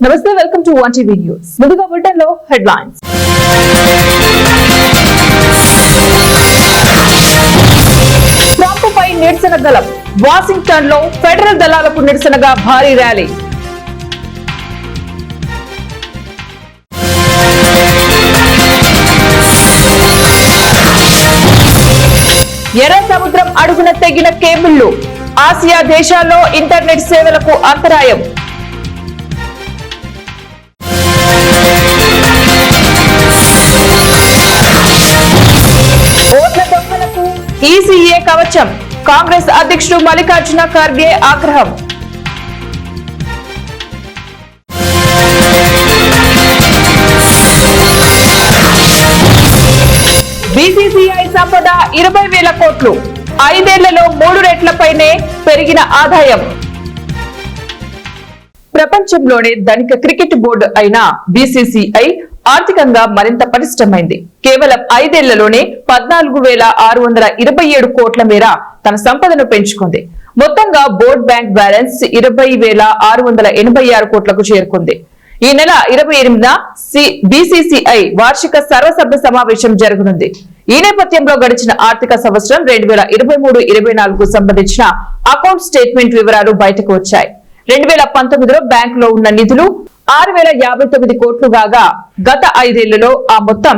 నమస్తే, welcome to 1TV news. ముందుగా bulletin లో హెడ్లైన్స్. ట్రంప్ పై నిరసన గలం. వాషింగ్టన్ లో ఫెడరల్ దళాలకు నిరసనగా భారీ ర్యాలీ. ఎర్ర సముద్రం అడుగున తెగిన కేబుళ్లు. ఆసియా దేశాల్లో ఇంటర్నెట్ సేవలకు అంతరాయం. ఓట్ల దొంగలకు ఈసీఏ కవచం. కాంగ్రెస్ అధ్యక్షుడు మల్లికార్జున ఖర్గే ఆగ్రహం. బీసీసీఐ సంపద 20,000 కోట్లు. 5 ఏళ్లలో 3 రెట్లపైనే పెరిగిన ఆదాయం. ప్రపంచంలోనే ధనిక క్రికెట్ బోర్డు అయిన బీసీసీఐ ఆర్థికంగా మరింత పటిష్టమైంది. కేవలం 5 ఏళ్లలోనే 14,627 కోట్ల మేర తన సంపదను పెంచుకుంది. మొత్తంగా బోర్డు బ్యాంక్ బ్యాలెన్స్ 20,686 కోట్లకు చేరుకుంది. ఈ నెల 28న బీసీసీఐ వార్షిక సర్వసభ్య సమావేశం జరగనుంది. ఈ నేపథ్యంలో గడిచిన ఆర్థిక సంవత్సరం 2023-24కు సంబంధించిన అకౌంట్ స్టేట్మెంట్ వివరాలు బయటకు వచ్చాయి. 2019లో బ్యాంకులో ఉన్న నిధులు 6,059 కోట్లు కాగా గత 5 ఏళ్లలో ఆ మొత్తం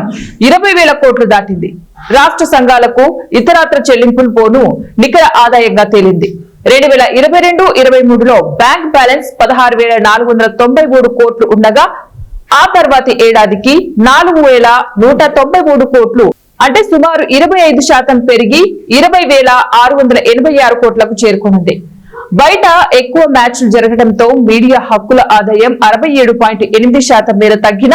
20,000 కోట్లు దాటింది. రాష్ట్ర సంఘాలకు ఇతరత్ర చెల్లింపులు పోను నికర ఆదాయంగా తేలింది. 2022-23లో బ్యాంక్ బ్యాలెన్స్ 16,493 కోట్లు ఉండగా ఆ తర్వాతి ఏడాదికి 4,193 కోట్లు అంటే సుమారు 25% పెరిగి 20,686 కోట్లకు చేరుకున్నది. బయట ఎక్కువ మ్యాచ్లు జరగడంతో మీడియా హక్కుల ఆదాయం 67.8% మేర తగ్గిన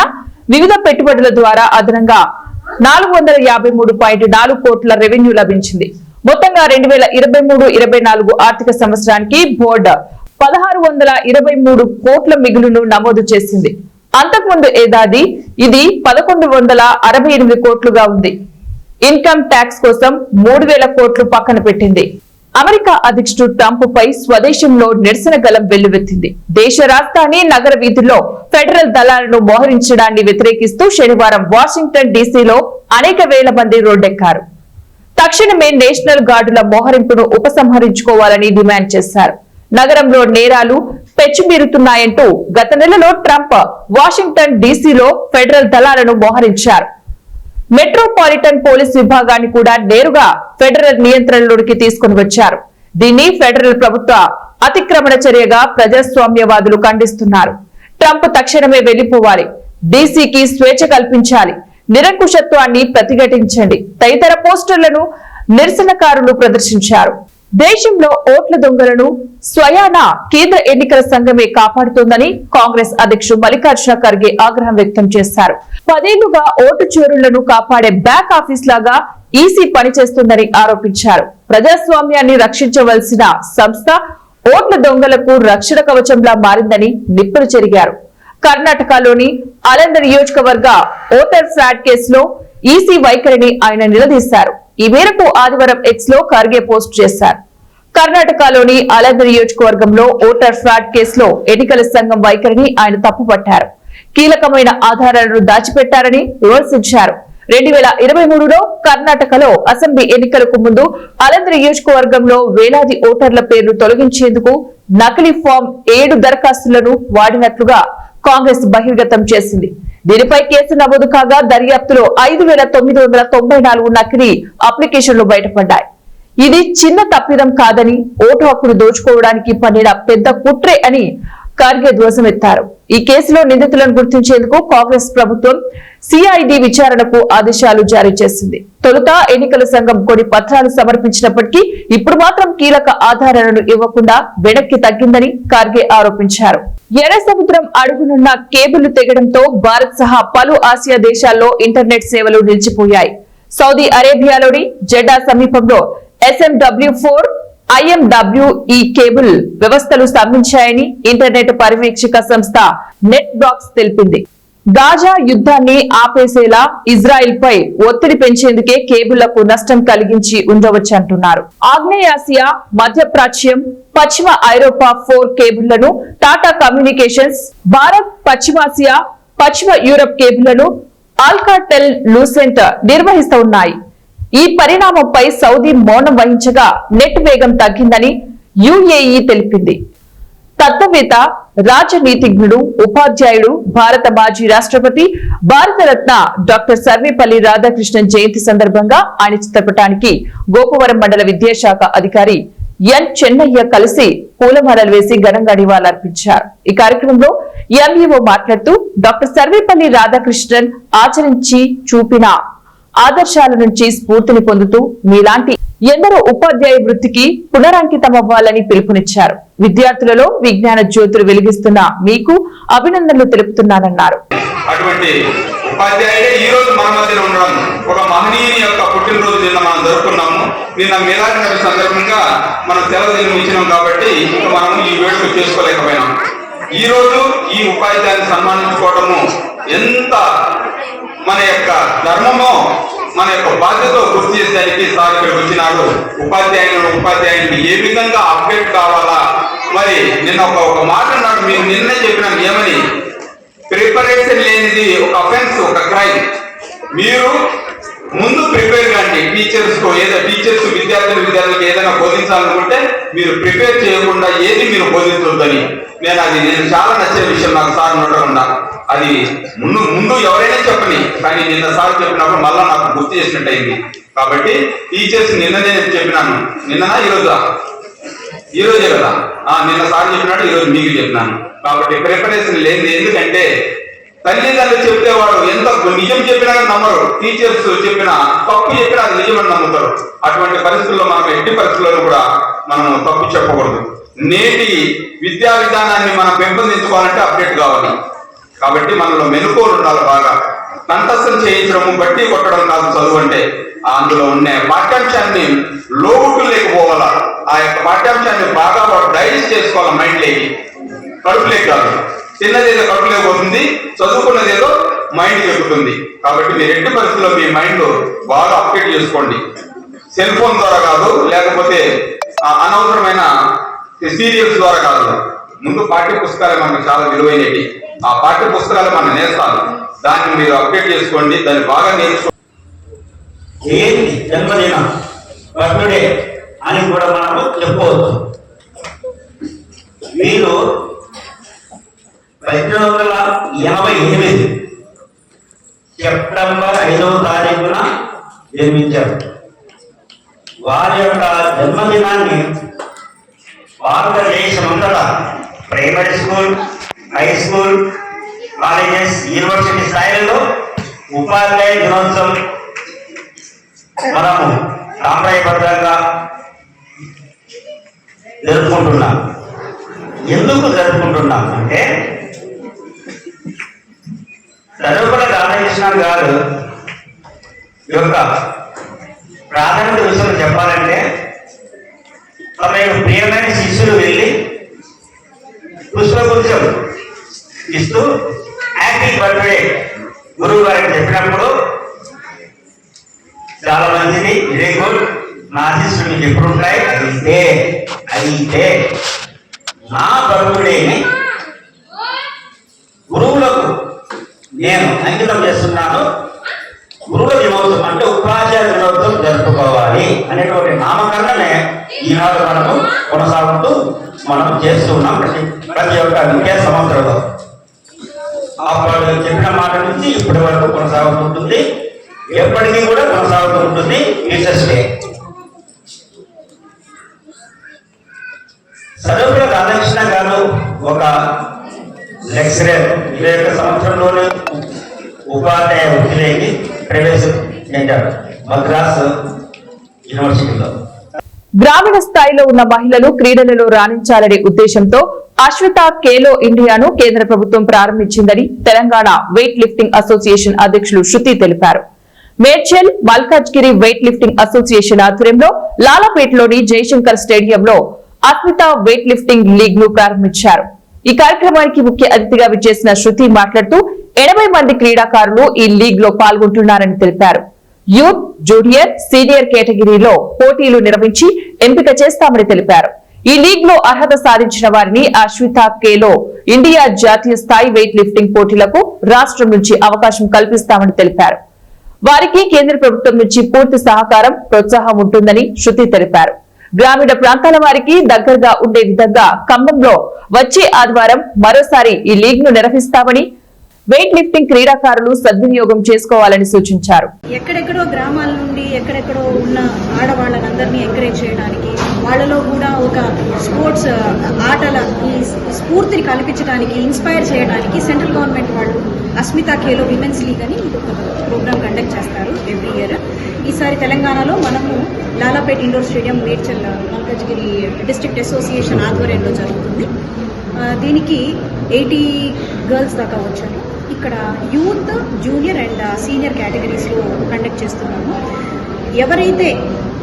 వివిధ పెట్టుబడుల ద్వారా అదనంగా 453.4 కోట్ల రెవెన్యూ లభించింది. మొత్తంగా 2023-24 ఆర్థిక సంవత్సరానికి బోర్డు 1,623 కోట్ల మిగులును నమోదు చేసింది. అంతకుముందు ఏడాది ఇది 1,168 కోట్లుగా ఉంది. ఇన్కమ్ ట్యాక్స్ కోసం 3,000 కోట్లు పక్కన పెట్టింది. అమెరికా అధ్యక్షుడు ట్రంప్ పై స్వదేశంలో నిరసన గలం వెల్లువెత్తింది. దేశ రాజధాని నగర వీధుల్లో ఫెడరల్ దళాలను మోహరించడాన్ని వ్యతిరేకిస్తూ శనివారం వాషింగ్టన్ డీసీలో అనేక వేల మంది రోడ్డెక్కారు. తక్షణమే నేషనల్ గార్డుల మోహరింపును ఉపసంహరించుకోవాలని డిమాండ్ చేశారు. నగరంలో నేరాలు పెచ్చుమీరుతున్నాయంటూ గత నెలలో ట్రంప్ వాషింగ్టన్ డీసీలో ఫెడరల్ దళాలను మోహరించారు. మెట్రోపాలిటన్ పోలీస్ విభాగాన్ని కూడా నేరుగా ఫెడరల్ నియంత్రణలోకి తీసుకుని వచ్చారు. దీన్ని ఫెడరల్ ప్రభుత్వ అతిక్రమణ చర్యగా ప్రజాస్వామ్యవాదులు ఖండిస్తున్నారు. ట్రంప్ తక్షణమే వెళ్లిపోవాలి, డీసీకి స్వేచ్ఛ కల్పించాలి, నిరంకుశత్వాన్ని ప్రతిఘటించండి తదితర పోస్టర్లను నిరసనకారులు ప్రదర్శించారు. దేశంలో ఓట్ల దొంగలను స్వయాన కేంద్ర ఎన్నికల సంఘమే కాపాడుతోందని కాంగ్రెస్ అధ్యక్షుడు మల్లికార్జున ఖర్గే ఆగ్రహం వ్యక్తం చేశారు. 10 ఏళ్లుగా ఓటు చోరులను కాపాడే బ్యాక్ ఆఫీస్ లాగా ఈసీ పనిచేస్తుందని ఆరోపించారు. ప్రజాస్వామ్యాన్ని రక్షించవలసిన సంస్థ ఓట్ల దొంగలకు రక్షణ కవచంలా మారిందని నిప్పులు చెరిగారు. కర్ణాటకలోని అలంద నియోజకవర్గ ఓటర్ ఫ్రాడ్ కేసులో ఈసీ వైఖరిని ఆయన నిలదీశారు. ఈ మేరకు ఆదివారం ఎక్స్ లో ఖర్గే పోస్ట్ చేశారు. కర్ణాటకలోని అలంద నియోజకవర్గంలో ఓటర్ ఫ్రాడ్ కేసులో ఎన్నికల సంఘం వైఖరిని ఆయన తప్పుపట్టారు. కీలకమైన ఆధారాలను దాచిపెట్టారని విమర్శించారు. 2023లో కర్ణాటకలో అసెంబ్లీ ఎన్నికలకు ముందు అలంద నియోజకవర్గంలో వేలాది ఓటర్ల పేర్లు తొలగించేందుకు నకిలీ ఫామ్ 7 దరఖాస్తులను వాడినట్లుగా కాంగ్రెస్ బహిర్గతం చేసింది. దీనిపై కేసు నమోదు కాగా దర్యాప్తులో 5,994 నకిలీ అప్లికేషన్లు బయటపడ్డాయి. ఇది చిన్న తప్పిదం కాదని, ఓటు హక్కును దోచుకోవడానికి పన్నిన పెద్ద కుట్రే అని ఖర్గే ధ్వజమెత్తారు. ఈ కేసులో నిందితులను గుర్తించేందుకు కాంగ్రెస్ ప్రభుత్వం సిఐడి విచారణకు ఆదేశాలు జారీ చేసింది. తొలుత ఎన్నికల సంఘం కొన్ని పత్రాలు సమర్పించినప్పటికీ ఇప్పుడు మాత్రం కీలక ఆధారాలను ఇవ్వకుండా వెనక్కి తగ్గిందని ఖర్గే ఆరోపించారు. ఎర్ర సముద్రం అడుగునున్న కేబుల్ తెగడంతో భారత్ సహా పలు ఆసియా దేశాల్లో ఇంటర్నెట్ సేవలు నిలిచిపోయాయి. సౌదీ అరేబియాలోని జెడ్డా సమీపంలో SMW4 IMWE కేబుల్ వ్యవస్థలు స్తంభించాయని ఇంటర్నెట్ పర్యవేక్షక సంస్థ నెట్ బ్లాక్స్ తెలిపింది. గాజా యుద్ధాన్ని ఆపేసేలా ఇజ్రాయెల్ పై ఒత్తిడి పెంచేందుకే కేబుళ్లకు నష్టం కలిగించి ఉండవచ్చంటున్నారు. ఆగ్నేయాసియా, మధ్యప్రాచ్యం, పశ్చిమ ఐరోపా 4 కేబుళ్లను టాటా కమ్యూనికేషన్స్, భారత్, పశ్చిమాసియా, పశ్చిమ యూరప్ కేబుళ్లను ఆల్కాటెల్ లూసెంట్ నిర్వహిస్తున్నాయి. ఈ పరిణామంపై సౌదీ మౌనం వహించగా నెట్ వేగం తగ్గిందని యుఏఈ తెలిపింది. తత్వవేత్త, రాజనీతిజ్ఞుడు, ఉపాధ్యాయుడు, భారత మాజీ రాష్ట్రపతి, భారతరత్న డాక్టర్ సర్వేపల్లి రాధాకృష్ణన్ జయంతి సందర్భంగా ఆయన చిత్రపటానికి గోపవరం మండల విద్యాశాఖ అధికారి ఎన్ చెన్నయ్య కలిసి పూలమాలలు వేసి ఘనంగా నివాళులర్పించారు. ఈ కార్యక్రమంలో ఎంఈఓ మాట్లాడుతూ డాక్టర్ సర్వేపల్లి రాధాకృష్ణన్ ఆచరించి చూపిన ఆదర్శాల నుంచి స్ఫూర్తిని పొందుతూ మీలాంటి ఎందరో ఉపాధ్యాయ వృత్తికి పునరంకితమవ్వాలని పిలుపునిచ్చారు. విద్యార్థులలో విజ్ఞాన జ్యోతులు వెలిగిస్తున్న మీకు అభినందనలు తెలుపుతున్నానన్నారు. అటువంటి ఉపాధ్యాయుడే ఈ రోజు మన మధ్య ఉండడం ఒక మహనీయుని యొక్క పుట్టినరోజు నిన్న మనం జరుపుకున్నాము. నిన్న మిలాద్ నబీ సందర్భంగా మనం సెలవు దినం ఇచ్చినాం కాబట్టి మనం ఈ వేడుక చేసుకోలేకపోయినాం. ఈ రోజు ఈ ఉపాధ్యాయుని సన్మానించుకోవడము ఎంత మన యొక్క ధర్మమో మన యొక్క బాధ్యత గుర్తు చేసేదానికి సార్ ఇక్కడికి వచ్చినాడు. ఉపాధ్యాయుని ఏ విధంగా అప్డేట్ కావాలా, మరి నిన్న ఒక మాట అన్నాడు, మీరు నిన్నే చెప్పినాను ఏమని, ప్రిపరేషన్ లేనిది ఒక అఫెన్స్, ఒక క్రైమ్. మీరు ముందు ప్రిపేర్ కండి. టీచర్స్ విద్యార్థులకు ఏదైనా బోధించాలనుకుంటే మీరు ప్రిపేర్ చేయకుండా ఏది మీరు బోధించొద్దని నేను చాలా నచ్చిన విషయం నాకు సార్ ఉండకుండా. అది ముందు ఎవరైనా చెప్పని, కానీ నిన్న సార్ చెప్పినప్పుడు మళ్ళా నాకు గుర్తు చేసినట్టు అయింది. కాబట్టి టీచర్స్ నిన్ననే చెప్పినాను. నిన్ననా ఈరోజే కదా, నిన్న సార్ చెప్పినాడు, ఈరోజు మీకు చెప్పినాను. కాబట్టి ప్రిపరేషన్ లేదు. ఎందుకంటే తల్లిదండ్రులు చెప్తే వాడు ఎంత నిజం చెప్పినా నమ్మరు, టీచర్స్ చెప్పినా తప్పు చెప్పినా అది నిజమని నమ్ముతారు. అటువంటి పరిస్థితుల్లో మనం ఎట్టి పరిస్థితుల్లో కూడా మనం తప్పు చెప్పకూడదు. నేటి విద్యా విధానాన్ని మనం పెంపొందించుకోవాలంటే అప్డేట్ కావాలి. కాబట్టి మనలో మెలకువలు ఉండాలి. బాగా కంఠస్థం చేయించడము, బట్టి కొట్టడం కాదు చదువు అంటే. అందులో ఉన్న పాఠ్యాంశాన్ని లోటు లేకపోవాలా. ఆ యొక్క పాఠ్యాంశాన్ని బాగా వాడు డైజెస్ట్ చేసుకోవాలి మైండ్ లేకి, కడుపులేకి కాదు. చిన్నదేదో కడుపులేకి పోతుంది, చదువుకున్నదేదో మైండ్కి ఎక్కుతుంది. కాబట్టి మీరు ఎట్టి పరిస్థితుల్లో మీ మైండ్ బాగా అప్డేట్ చేసుకోండి. సెల్ ఫోన్ ద్వారా కాదు, లేకపోతే అనవసరమైన సీరియల్స్ ద్వారా కాదు. ముందు పాఠ్య పుస్తకాలు మనకు చాలా విలువైనవి. ఆ పాఠ్య పుస్తకాలు మన నేర్పాలి. దాన్ని మీరు అప్డేట్ చేసుకోండి, దాన్ని బాగా నేర్చుకోండి. జన్మదిన బర్త్డే అని కూడా మనము చెప్పవచ్చు. వీరు 1988 సెప్టెంబర్ 5వ తారీఖున జన్మించారు. వారి యొక్క జన్మదినాన్ని భారతదేశమంతటా primary school, high school, colleges, university స్థాయిలో ఉపాధ్యాయ దినోత్సవం మనము సాంప్రదాయబద్ధంగా జరుపుకుంటున్నాం. ఎందుకు జరుపుకుంటున్నాం అంటే, సర్వేపల్లి రాధాకృష్ణన్ గారు యొక్క ప్రాథమిక విషయం చెప్పాలంటే, తమ యొక్క ప్రియమైన శిష్యులు వెళ్ళి పుష్పగుచ్చం ఇస్తూ హ్యాపీ బర్త్డే గురువు గారికి చెప్పినప్పుడు చాలా మందిని వెరీ గుడ్, నా శిష్యులు మీకు ఎప్పుడు ఉంటాయి, అయితే నా బర్త్డేని గురువులకు నేను అంకితం చేస్తున్నాను. గురువుల దినోత్సవం అంటే ఉపాధ్యాయ దినోత్సవం జరుపుకోవాలి అనేటువంటి నామకరణనే ఈనాడు మనము కొనసాగుతూ మనం చేస్తూ ఉన్నాం. ప్రతి ఒక్క విద్యా సంవత్సరంలో అప్పుడు చెప్పిన మాట నుంచి ఇప్పటి వరకు కొనసాగుతుంటుంది, ఎప్పటికీ కూడా కొనసాగుతూ ఉంటుంది టీచర్స్ డే. సర్వేపల్లి రాధాకృష్ణ గారు ఒక లెక్చరర్, 21 సంవత్సరంలోనే ఉపాధ్యాయ వృత్తిలోకి ప్రవేశించారు మద్రాసు యూనివర్సిటీలో. గ్రామీణ స్థాయిలో ఉన్న మహిళలు క్రీడలలో రాణించాలనే ఉద్దేశంతో అశ్విత ఖేలో ఇండియాను కేంద్ర ప్రభుత్వం ప్రారంభించిందని తెలంగాణ వెయిట్ లిఫ్టింగ్ అసోసియేషన్ అధ్యక్షులు శృతి తెలిపారు. Medchal Malkajgiri weight lifting association ఆధ్వర్యంలో లాలాపేటలోని జయశంకర్ స్టేడియంలో అస్మిత వెయిట్ లిఫ్టింగ్ లీగ్ ను ప్రారంభించారు. ఈ కార్యక్రమానికి ముఖ్య అతిథిగా విచ్చేసిన శృతి మాట్లాడుతూ 80 మంది క్రీడాకారులు ఈ లీగ్ లో పాల్గొంటున్నారని తెలిపారు. యూత్, జూనియర్, సీనియర్ కేటగిరీలో పోటీలు నిర్వహించి ఎంపిక చేస్తామని తెలిపారు. ఈ లీగ్ లో అర్హత సాధించిన వారిని అశ్విత కేలో ఇండియా జాతీయ స్థాయి వెయిట్ లిఫ్టింగ్ పోటీలకు రాష్ట్రం నుంచి అవకాశం కల్పిస్తామని తెలిపారు. వారికి కేంద్ర ప్రభుత్వం నుంచి పూర్తి సహకారం, ప్రోత్సాహం ఉంటుందని శృతి తెలిపారు. గ్రామీణ ప్రాంతాల వారికి దగ్గరగా ఉండే విధంగా ఖమ్మంలో వచ్చే ఆదివారం మరోసారి ఈ లీగ్ ను నిర్వహిస్తామని, వెయిట్ లిఫ్టింగ్ క్రీడాకారులు సద్వినియోగం చేసుకోవాలని సూచించారు. ఎక్కడెక్కడో గ్రామాల నుండి ఎక్కడెక్కడో ఉన్న ఆడవాళ్ళనందరినీ ఎంకరేజ్ చేయడానికి, వాళ్ళలో కూడా ఒక స్పోర్ట్స్ ఆటల ఈ స్ఫూర్తిని కల్పించడానికి, ఇన్స్పైర్ చేయడానికి సెంట్రల్ గవర్నమెంట్ వాళ్ళు అస్మిత ఖేలో విమెన్స్ లీగ్ అని ఒక ప్రోగ్రామ్ కండక్ట్ చేస్తారు ఎవ్రీ ఇయర్. ఈసారి తెలంగాణలో మనము Lalapet indoor stadium, Medchal Malkajgiri district association ఆధ్వర్యంలో జరుగుతుంది. దీనికి 80 గర్ల్స్ దాకా వచ్చారు. ఇక్కడ యూత్, జూనియర్ అండ్ సీనియర్ కేటగిరీస్లో కండక్ట్ చేస్తున్నాము. ఎవరైతే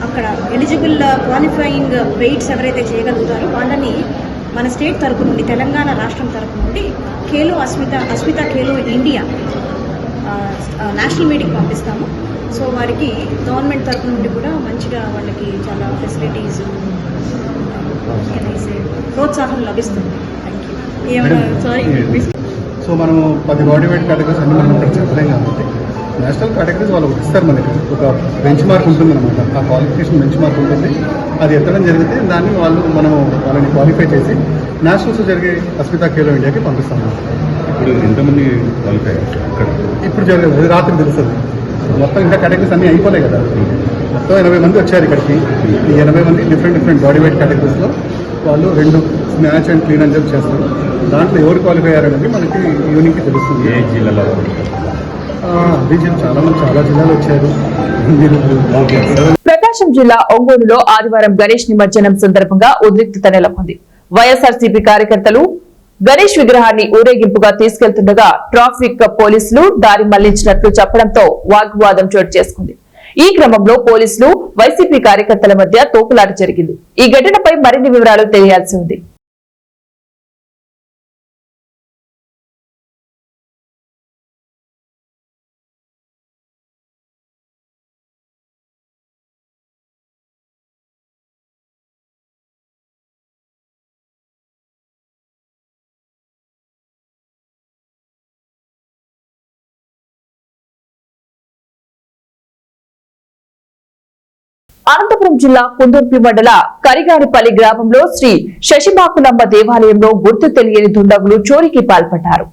అక్కడ ఎలిజిబుల్ క్వాలిఫైయింగ్ వెయిట్స్ ఎవరైతే చేయగలుగుతారో వాళ్ళని మన స్టేట్ తరపు నుండి, తెలంగాణ రాష్ట్రం తరపు నుండి Khelo Asmita Khelo India national meeting పంపిస్తాము. సో వారికి గవర్నమెంట్ తరపు నుండి కూడా మంచిగా వాళ్ళకి చాలా ఫెసిలిటీస్, ప్రోత్సాహం లభిస్తుంది. సో మనము 10 బాడీ వెయిట్ కేటగిరీస్ అన్ని మనం ఇక్కడ చెప్పలేం కాబట్టి నేషనల్ కేటగిరీస్ వాళ్ళు ఇస్తారు. మనకి ఒక బెంచ్ మార్క్ ఉంటుంది అనమాట. ఆ క్వాలిఫికేషన్ బెంచ్ మార్క్ ఉంటుంది. అది ఎత్తడం జరిగితే దాన్ని వాళ్ళని క్వాలిఫై చేసి నేషనల్స్ జరిగే అస్మిత ఖేలో ఇండియాకి పంపిస్తాము. ఇప్పుడు ఎంతమంది క్వాలిఫై ఇక్కడ? ఇప్పుడు జరిగేది రాత్రి తెలుస్తుంది. మొత్తం ఇంకా కేటగిరీస్ అన్నీ అయిపోలేయి కదా. మొత్తం 80 మంది వచ్చారు ఇక్కడికి. ఈ 80 మంది డిఫరెంట్ బాడీ వెయిట్ కేటగిరీస్లో వాళ్ళు 2 స్నాచ్ అండ్ క్లీన్ అని చెప్పి చేస్తారు. దాంట్లో ఎవరు క్వాలిఫై అయ్యారనేది మనకి ఈవినింగ్కి తెలుస్తుంది. ఏ జిల్లాలో? చాలా జిల్లాలు వచ్చారు. ప్రకాశం జిల్లా ఒంగోలులో ఆదివారం గణేష్ నిమజ్జనం సందర్భంగా ఉద్రిక్తత నెలకొంది. వైఎస్ఆర్సీపీ కార్యకర్తలు గణేష్ విగ్రహాన్ని ఊరేగింపుగా తీసుకెళ్తుండగా ట్రాఫిక్ పోలీసులు దారి మళ్లించినట్లు చెప్పడంతో వాగ్వాదం చోటు చేసుకుంది. ఈ క్రమంలో పోలీసులు, వైసీపీ కార్యకర్తల మధ్య తోపులాట జరిగింది. ఈ ఘటనపై మరిన్ని వివరాలు తెలియాల్సి ఉంది. అనంతపురం జిల్లా కుందుర్పి మండల కరిగానిపల్లి గ్రామంలో శ్రీ శశిమాకులమ్మ దేవాలయంలో గుర్తు తెలియని దుండగులు చోరీకి పాల్పడ్డారు.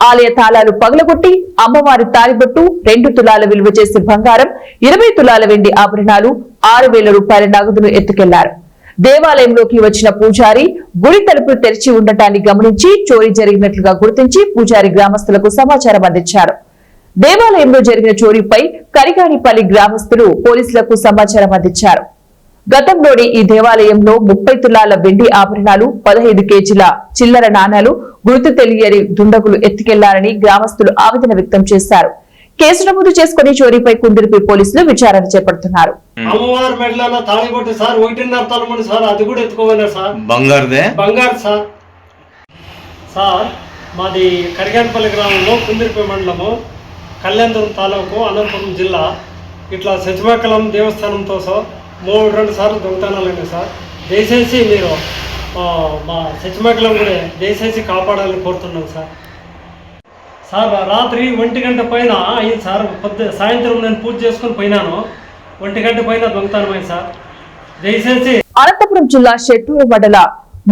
ఆలయ తాళాలు పగలగొట్టి అమ్మవారి తాలిబొట్టు, 2 తులాల విలువ చేసే బంగారం, 20 తులాల వెండి ఆభరణాలు, 6,000 రూపాయల నగదును ఎత్తుకెళ్లారు. దేవాలయంలోకి వచ్చిన పూజారి గుడి తలుపులు తెరిచి ఉండటాన్ని గమనించి చోరీ జరిగినట్లుగా గుర్తించి పూజారి గ్రామస్తులకు సమాచారం అందించారు. దేవాలయంలో జరిగిన చోరీపై కరిగానిపల్లి గ్రామస్తులు పోలీసులకు సమాచారం అందించారు. గతంలోని ఈ దేవాలయంలో 30 తులాల వెండి ఆభరణాలు, 15 కేజీల చిల్లర నాణాలు గుర్తు తెలియని దుండగులు ఎత్తుకెళ్లారని గ్రామస్తులు ఆవేదన వ్యక్తం చేశారు. కేసు నమోదు చేసుకుని చోరీపై కుందుర్పి పోలీసులు విచారణ చేపడుతున్నారు. అమ్మవారి మెడలో తాళిబొట్టు సార్ 1.5 తలముండి సార్, అది కూడా ఎత్తుకోమన్నారు సార్. బంగారు సార్ మాది కరిగానిపల్లి గ్రామంలో కుందుర్పి మండలము, కళ్యాణపురం తాలూకు, అనంతపురం జిల్లా. ఇట్లా శశిమాకలం దేవస్థానంతో 2 సార్లు దొంగతనాలండి సార్. దయచేసి మీరు మా శశిమాకలం కూడా దయచేసి కాపాడాలని కోరుతున్నాం సార్. రాత్రి 1 గంట పైన అయింది సార్. సాయంత్రం నేను పూజ చేసుకుని పోయినాను. 1 గంట పైన దొంగతనమైంది సార్. దయచేసి. అనంతపురం జిల్లా షెట్టూరు మండల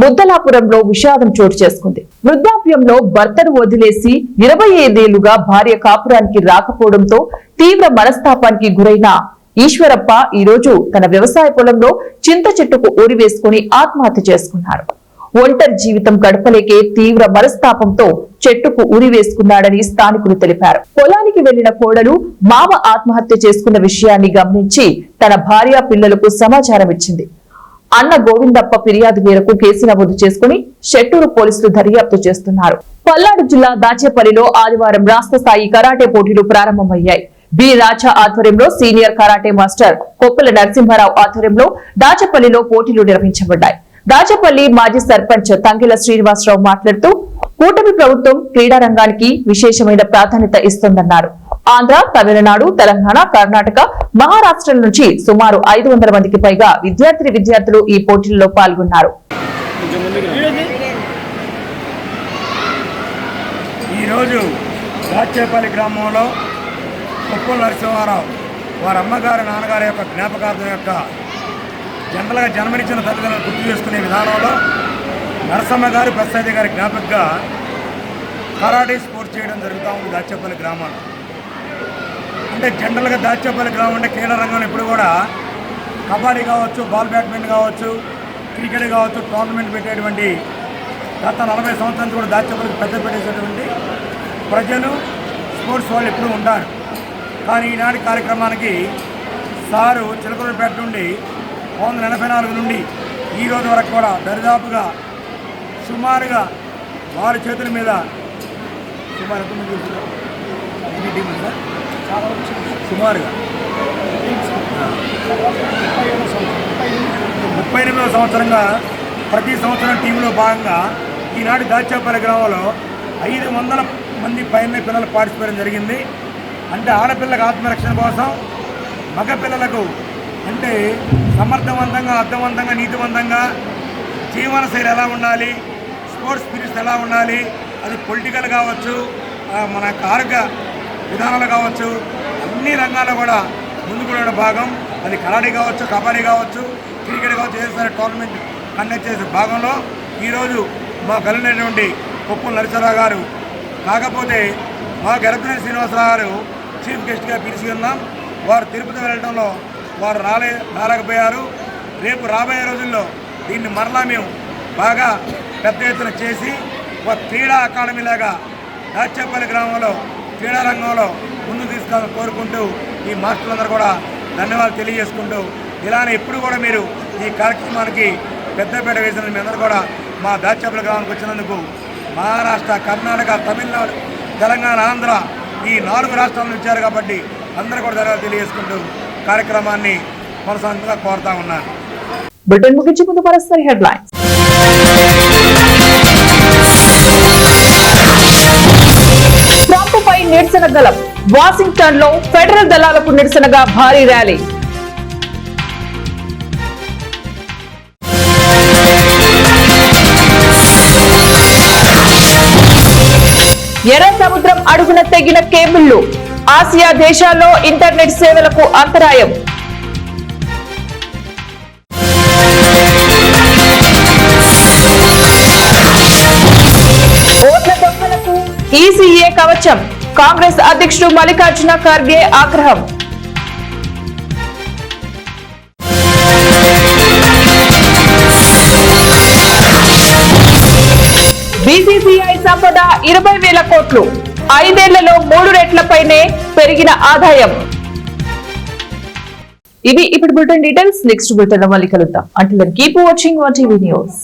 ముద్దలాపురంలో విషాదం చోటు చేసుకుంది. వృద్ధాప్యంలో భర్తను వదిలేసి 25 ఏళ్లుగా భార్య కాపురానికి రాకపోవడంతో తీవ్ర మనస్తాపానికి గురైన ఈశ్వరప్ప ఈ రోజు తన వ్యవసాయ పొలంలో చింత చెట్టుకు ఊరి వేసుకుని ఆత్మహత్య చేసుకున్నారు. ఒంటరి జీవితం గడపలేకే తీవ్ర మనస్తాపంతో చెట్టుకు ఉరి వేసుకున్నాడని స్థానికులు తెలిపారు. పొలానికి వెళ్లిన కోడలు మామ ఆత్మహత్య చేసుకున్న విషయాన్ని గమనించి తన భార్య, పిల్లలకు సమాచారం ఇచ్చింది. అన్న గోవిందప్ప ఫిర్యాదు మేరకు కేసు నమోదు చేసుకుని షెట్టూరు పోలీసులు దర్యాప్తు చేస్తున్నారు. పల్నాడు జిల్లా దాచేపల్లిలో ఆదివారం రాష్ట్ర స్థాయి కరాటే పోటీలు ప్రారంభమయ్యాయి. బి రాజా ఆధ్వర్యంలో senior karate master Koppula Narasimha Rao ఆధ్వర్యంలో దాచేపల్లిలో పోటీలు నిర్వహించబడ్డాయి. దాచపల్లి మాజీ సర్పంచ్ తంగిల శ్రీనివాసరావు మాట్లాడుతూ కూటమి ప్రభుత్వం క్రీడా రంగానికి విశేషమైన ప్రాధాన్యత ఇస్తోందన్నారు. ఆంధ్ర, తమిళనాడు, తెలంగాణ, కర్ణాటక, మహారాష్ట్ర నుంచి సుమారు 500 మందికి పైగా విద్యార్థులు ఈ పోటీల్లో పాల్గొన్నారు. ఈరోజు దాచేపల్లి గ్రామంలో కొప్పుల నరసింహారావు వారి అమ్మగారు నాన్నగారి యొక్క జ్ఞాపకార్థం యొక్క జనరల్గా జన్మనిచ్చిన తల్లిదండ్రులను గుర్తు చేసుకునే విధానంలో నరసమ్మ గారు ప్రసాద్ గారి జ్ఞాపకగా కరాటే స్పోర్ట్స్ చేయడం జరుగుతూ ఉంది దాచేపల్లి గ్రామంలో. అంటే జనరల్గా దాచేపల్లి గ్రామం అంటే క్రీడా రంగంలో ఇప్పుడు కూడా కబడ్డీ కావచ్చు, బాల్ బ్యాడ్మింటన్ కావచ్చు, క్రికెట్ కావచ్చు టోర్నమెంట్ పెట్టేటువంటి గత 40 సంవత్సరాల నుంచి కూడా దాచేపల్లికి పెద్ద పెట్టేసేటువంటి ప్రజలు స్పోర్ట్స్ వాళ్ళు ఎప్పుడూ ఉంటారు. కానీ ఈనాటి కార్యక్రమానికి సారు చిలకలూరుపేట నుండి 1984 నుండి ఈ రోజు వరకు కూడా దరిదాపుగా సుమారుగా వారి చేతుల మీద సుమారు ఎంతమంది ఎన్ని టీములు సార్? సుమారుగా 38వ సంవత్సరంగా ప్రతి సంవత్సరం టీంలో భాగంగా ఈనాటి దాచేపల్లి గ్రామంలో 500 మంది పైన పిల్లలు పార్టిసిపేట్ జరిగింది. అంటే ఆడపిల్లలకు ఆత్మరక్షణ కోసం, మగపిల్లలకు అంటే సమర్థవంతంగా, అర్థవంతంగా, నీతివంతంగా జీవనశైలి ఎలా ఉండాలి, స్పోర్ట్స్ స్పిరిట్స్ ఎలా ఉండాలి, అది పొలిటికల్ కావచ్చు, మన ఆరోగ్య విధానాలు కావచ్చు, అన్ని రంగాల్లో కూడా ముందుకు భాగం. అది కరాటే కావచ్చు, కబడ్డీ కావచ్చు, క్రికెట్ కావచ్చు, ఏదైనా టోర్నమెంట్ కండక్ట్ చేసే భాగంలో ఈరోజు మా కలిగినటువంటి కొప్పుల నరసింహారావు గారు, కాకపోతే మా గరపనేని శ్రీనివాసరావు గారు చీఫ్ గెస్ట్గా పిలిచి ఉన్నాం. వారు తిరుపతి వెళ్ళడంలో వారు రాలేకపోయారు. రేపు రాబోయే రోజుల్లో దీన్ని మరలా మేము బాగా పెద్ద ఎత్తున చేసి ఒక క్రీడా అకాడమీ లాగా దాచేపల్లి గ్రామంలో క్రీడా రంగంలో ముందుకు తీసుకోవాలని కోరుకుంటూ ఈ మాస్టర్లందరూ కూడా ధన్యవాదాలు తెలియజేసుకుంటూ ఇలానే ఎప్పుడు కూడా మీరు ఈ కార్యక్రమానికి పెద్దపేట వేసిన మీ అందరూ కూడా మా దాచేపల్లి గ్రామానికి వచ్చినందుకు మహారాష్ట్ర, కర్ణాటక, తమిళనాడు, తెలంగాణ, ఆంధ్ర ఈ 4 రాష్ట్రాలను ఇచ్చారు కాబట్టి అందరూ కూడా ధన్యవాదాలు తెలియజేసుకుంటూ కార్యక్రమాన్ని కొనసాగింపుగా కోరుతా ఉన్నాను. బ్రిటన్ ముగించే ముందు మరోసారి హెడ్లైన్స్. ట్రంప్పై నిరసన గలం. వాషింగ్టన్ లో ఫెడరల్ దళాలకు నిరసనగా భారీ ర్యాలీ. ఎర్ర సముద్రం అడుగున తెగిన కేబుళ్లు. ఆసియా దేశాల్లో ఇంటర్నెట్ సేవలకు అంతరాయం. ఓట్ల దొంగలకు ఈసీఏ కవచం. కాంగ్రెస్ అధ్యక్షుడు మల్లికార్జున ఖర్గే ఆగ్రహం. బీసీసీఐ సంపద 20,000 కోట్లు. 5 ఏళ్లలో 3 రెట్లపైనే పెరిగిన ఆదాయం. ఇవి ఇప్పుడు బులెటిన్ డీటెయిల్స్. నెక్స్ట్ బులెటిన్ లో మళ్ళీ కలుద్దాం. Until then keep watching ONE TV news.